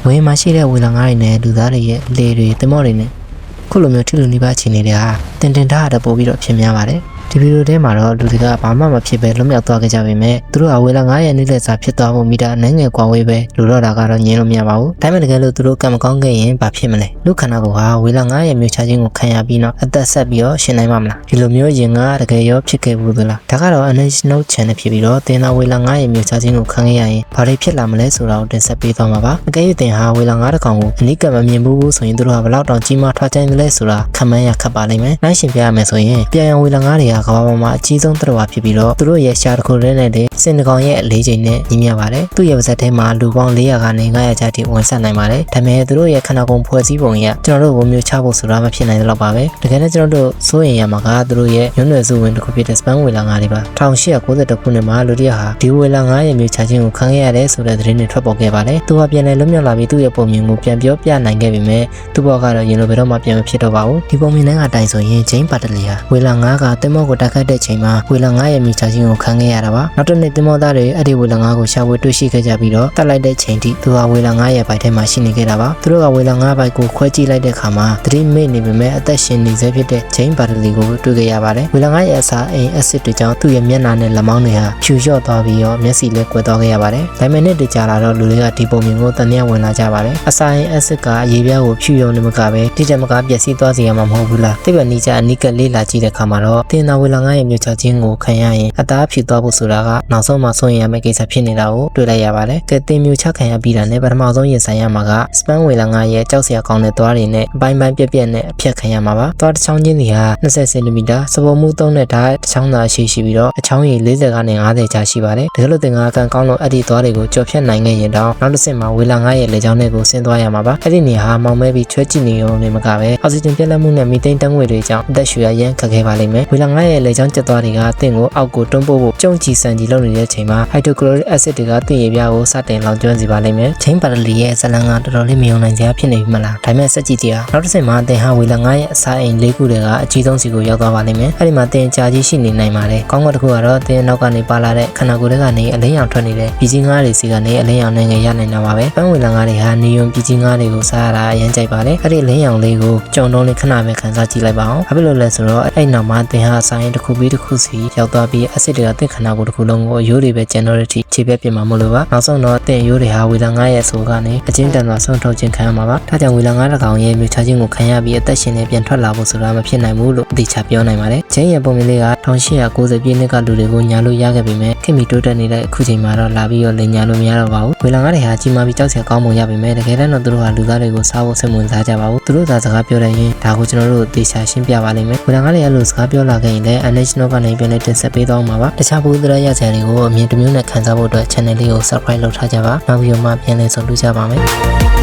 ဝေမှာရှိတဲ့ဝေလာငါးတွေနဲ့လူသားတွေရဲ့လေတွေတင်မော့တွေနဲ့ခုလိုမျိုးထိလူနေပါချင်နေတဲ့ဟာတင်ထားရတဲ့ပို့ပြီးတော့ဖြစ်များပါတယ်ဒီဗီဒီယိုထဲမှာတော့လူတွေကဘာမှမဖြစ်ပဲလွတ်မြောက်သွားခဲ့ကြပေမဲ့သူတို့ကဝေလာ9ရက်နေ့လက်စာဖြစ်သွားဖို့မိတာအနှဲငယ်ကွာဝေးပဲလူတော့တာကတော့ညင်းလို့မရပါဘူးဒါပေမဲ့တကယ်လို့သူတို့ကံမကောင်းခဲ့ရင်ဘာဖြစ်မလဲလူခန္ဓာကိုယ်ဟာဝေလာ9ရက်မျိုးချခြင်းကိုခံရပြီးတော့အသက်ဆက်ပြီးတော့ရှင်နိုင်မှာမလားဒီလိုမျိုးရင်ကတကယ်ရောဖြစ်ခဲ့ဘူးသလားဒါကတော့ National Channel ဖြစ်ပြီးတော့တင်သာဝေလာ9ရက်မျိုးချခြင်းကိုခံခဲ့ရရင်ဘာတွေဖြစ်လာမလဲဆိုတာကိုတင်ဆက်ပေးသွားမှာပါအကယ်၍တင်ဟာဝေလာ9တကောင်ကိုအနိကမမြင်ဘူးဆိုရင်သူတို့ကဘလောက်တောင်ကြီးမားထွားကျိုင်းတယ်လဲဆိုတာခံမှန်းရခက်ပါလိမ့်မယ်နိုင်ရှင်ပြရမယ်ဆိုရင်ပြန်ရန်ဝေလာ9တွေကကဘာပေါ်မှာအကြီးဆုံးတော်ဖြစ်ပြီးတော့သူတို့ရဲ့ရှားတစ်ခုနဲ့စင်တကောင်ရဲ့အလေးချိန်နဲ့ညီမျှပါတယ်သူ့ရဲ့ပါဇက်ထဲမှာလူပေါင်း400ကနေ900ကျတိဝင်ဆက်နိုင်ပါတယ်ဒါပေမဲ့သူတို့ရဲ့ခန္ဓာကိုယ်ဖွဲ့စည်းပုံရကျွန်တော်တို့ဘုံမျိုးချဖို့ဆိုတာမဖြစ်နိုင်တော့ပါပဲတကယ်နဲ့ကျွန်တော်တို့စိုးရင်ရမှာကသူတို့ရဲ့ညွန့်နယ်စုဝင်တစ်ခုဖြစ်တဲ့စပန်ဝေလာ9တွေပါ1892ခုနှစ်မှာလူတရဟာဒီဝေလာ9ရဲ့မျိုးချခြင်းကိုခံခဲ့ရတယ်ဆိုတဲ့သတင်းတွေထွက်ပေါ်ခဲ့ပါတယ်သူကပြန်လည်လွတ်မြောက်လာပြီးသူ့ရဲ့ပုံမြင်ကိုပြန်ပြောပြနိုင်ခဲ့ပေမဲ့သူ့ဘောကတော့ရင်လိုဘယ်တော့မှပြန်မဖြစ်တော့ပါဘူးဒီပုံမြင်တဲ့ကတိုင်ဆိုရင်ဂျိမ်းပါတလီဟာဝေလာ9ကတင်မော့ကိုတိုက်ခတ်တဲ့ချိန်မှာဝေလာ9ရဲ့မြေချခြင်းကိုခံခဲ့ရတာပါနောက်တစ်နေ့တင်မော့သားတွေအဲ့ဒီဝေလာ9ကိုရှာဖွေတွေ့ရှိခဲ့ကြပြီးတော့တက်လိုက်တဲ့ချိန်ထိသူဟာဝေလာ9ရဲ့ဘိုက်ထဲမှာရှိနေခဲ့တာပါသူတို့ကဝေလာ9ဘိုက်ကိုခွဲကြည့်လိုက်တဲ့အခါမှာသတိမေ့နေပေမဲ့အသက်ရှင်နေစေဖြစ်တဲ့ဂျိမ်းပါတလီကိုတွေ့ခဲ့ရပါတယ်ဝေလာ9ရဲ့အစာအိမ်အက်ဆစ်တွေကြောင့်သူ့ရဲ့မျက်နှာနဲ့လက်မောင်းတွေဟာဖြူလျှော့သွားပြီးတော့မျက်စိလည်းကွယ်သွားခဲ့ရပါတယ်ဒါပေမဲ့နေ့တကြာလာတော့လူတွေကဒီပုံမြင်ကိုတန်မြတ်ဝင်လာကြပါတယ်အစာအိမ်အက်ဆစ်ကအရေးပြားကိုဖြူရုံနဲ့မကပဲတိကျမကပျက်စီးသွားစေရမှာမဟုတ်ဘူးလားတိပ္ပံနီးကျအနိကလေးလာကြည့်တဲ့အခါမှာတော့တင်သာဝေလာ9ရဲ့မျိုးချခြင်းကိုခံရရင်အသားဖြူသွားဖို့ဆိုတာကနောက်ဆုံးမှဆုံးရင်ရမယ့်ကိစ္စဖြစ်နေတာကိုတွေ့လိုက်ရပါတယ်ကဲတင်မျိုးချခံရပြီးတာနဲ့ပထမဆုံးရင်ဆိုင်ရမှာကစပန်ဝေလာ9ရဲ့ကြောက်စရာကောင်းတဲ့သွားတွေနဲ့အပိုင်းပိုင်းပြက်ပြက်နဲ့အဖြတ်ခံရမှာပါသွားတစ်ချောင်းချင်းစီဟာ20 cm စပေါ်မှု3နဲ့ဓာတ်တစ်ချောင်းသာရှိပြီးတော့အချောင်းရည်40ကနေ50ကြာရှိပါတယ်တကယ်လို့တင်ကကန်ကောင်းလို့အဲ့ဒီသွားတွေကိုကြော်ဖြတ်နိုင်ခဲ့ရင်တော့နောက်တစ်ဆင့်မှာဝေလာ9ရဲ့လေကြောင်းတွေကိုဆင်းသွားရမှာပါအဲ့ဒီနေဟာမောင်မဲပြီးချွဲကြည့်နေရုံနဲ့မကပဲအောက်ဆီဂျင်ပြတ်လတ်မှုနဲ့မီသိန်းတန်းငွေတွေကြောင့်အသက်ရှူရရမ်းခက်ခဲပါလိမ့်မယ်ဝေလာ9ရဲ့လေကြောင်းကျက်သွားတွေကတင့်ကိုအောက်ကိုတွန်းပို့ဖို့ကြုံကြည်စံကြည်လုပ်နေတဲ့ချိန်မှာဟိုက်ဒရိုကလိုရစ်အက်ဆစ်တွေကတင့်ရည်ပြားကိုစတင်လောင်ကျွမ်းစေပါလိမ့်မယ်ချင်းပါတလီရဲ့ဇလန်ကတော်တော်လေးမယုံနိုင်စရာဖြစ်နေပြီမလားဒါပေမဲ့စက်ကြည့်တရားနောက်တစ်ဆင့်မှာတင်ဟာဝေလာ9ရဲ့အစာအိမ်၄ခုတည်းကအကြီးဆုံးစီကိုရောက်သွားပါလိမ့်မယ်အဲ့ဒီမှာတင်ကြာကြီးရှိနေနိုင်ပါတယ်ကောင်းကင်တစ်ခုကတော့တင်နောက်ကနေပါလာတဲ့ခန္ဓာကိုယ်တွေကနေအလင်းရောင်ထွက်နေတဲ့ပြည်ကြီး9တွေစီကနေအလင်းရောင်နဲ့ငယ်ရနိုင်တာပါပဲပန်းဝေလာ9တွေဟာနေယွန်ပြည်ကြီး9တွေကိုစားရတာအရင်ကြိုက်ပါတယ်အဲ့ဒီအလင်းရောင်လေးကိုကြုံတုံးလေးခဏပဲခန်းစားကြည့်လိုက်ပါအောင်ဘာဖြစ်လို့လဲဆိုတော့အဲ့နောက်မှာတင်ဟာဆိုင်တစ်ခုပြီးတစ်ခုစီရောက်သွားပြီးအက်ဆစ်တွေကတင့်ခန္ဓာကိုယ်တစ်ခုလုံးကိုအရိုးတွေပဲကျန်တော့တဲ့အထိခြေပြက်ပြစ်မှာမလို့ပါနောက်ဆုံးတော့တင့်ရိုးတွေဟာဝေလာ9ရဲ့ဆိုကနေအချင်းတန်စွာဆုံးထုတ်ခြင်းခံရမှာပါဒါကြောင့်ဝေလာ9တကောင်ရဲ့မျိုးချခြင်းကိုခံရပြီးအသက်ရှင်နေပြန်ထွက်လာဖို့ဆိုတာမဖြစ်နိုင်ဘူးလို့အတိအကျပြောနိုင်ပါတယ်ချင်းရဲ့ပုံမြင်လေးက1890ပြည့်နှစ်ကလူတွေကိုညာလို့ရခဲ့ပေမဲ့ခင်မီတိုးတက်နေတဲ့အခုချိန်မှာတော့လာပြီးတော့လင်ညာလို့မရတော့ပါဘူးဝေလာ9တွေဟာကြီးမားပြီးကြောက်စရာကောင်းပုံရပေမဲ့တကယ်တော့သူတို့ဟာလူသားတွေကိုစားဖို့စိတ်ဝင်စားကြပါဘူးသူတို့သာစကားပြောတဲ့ရင်ဒါကိုကျွန်တော်တို့သေချာရှင်းပြပါလိမ့်မယ်ဝေလာ9တွေအဲ့လိုစကားပြောလာခဲ့ရင်လည်း National ကနေပြန်တင်ဆက်ပေးသွားမှာပါတခြားဘူးသရရစရာတွေကိုအမြင်တစ်မျိုးနဲ့ခန်းစားဖို့အတွက် channel လေးကို subscribe လုပ်ထားကြပါနောက်ပြီးတော့မှပြန်လည်ဆုံတွေ့ကြပါမယ်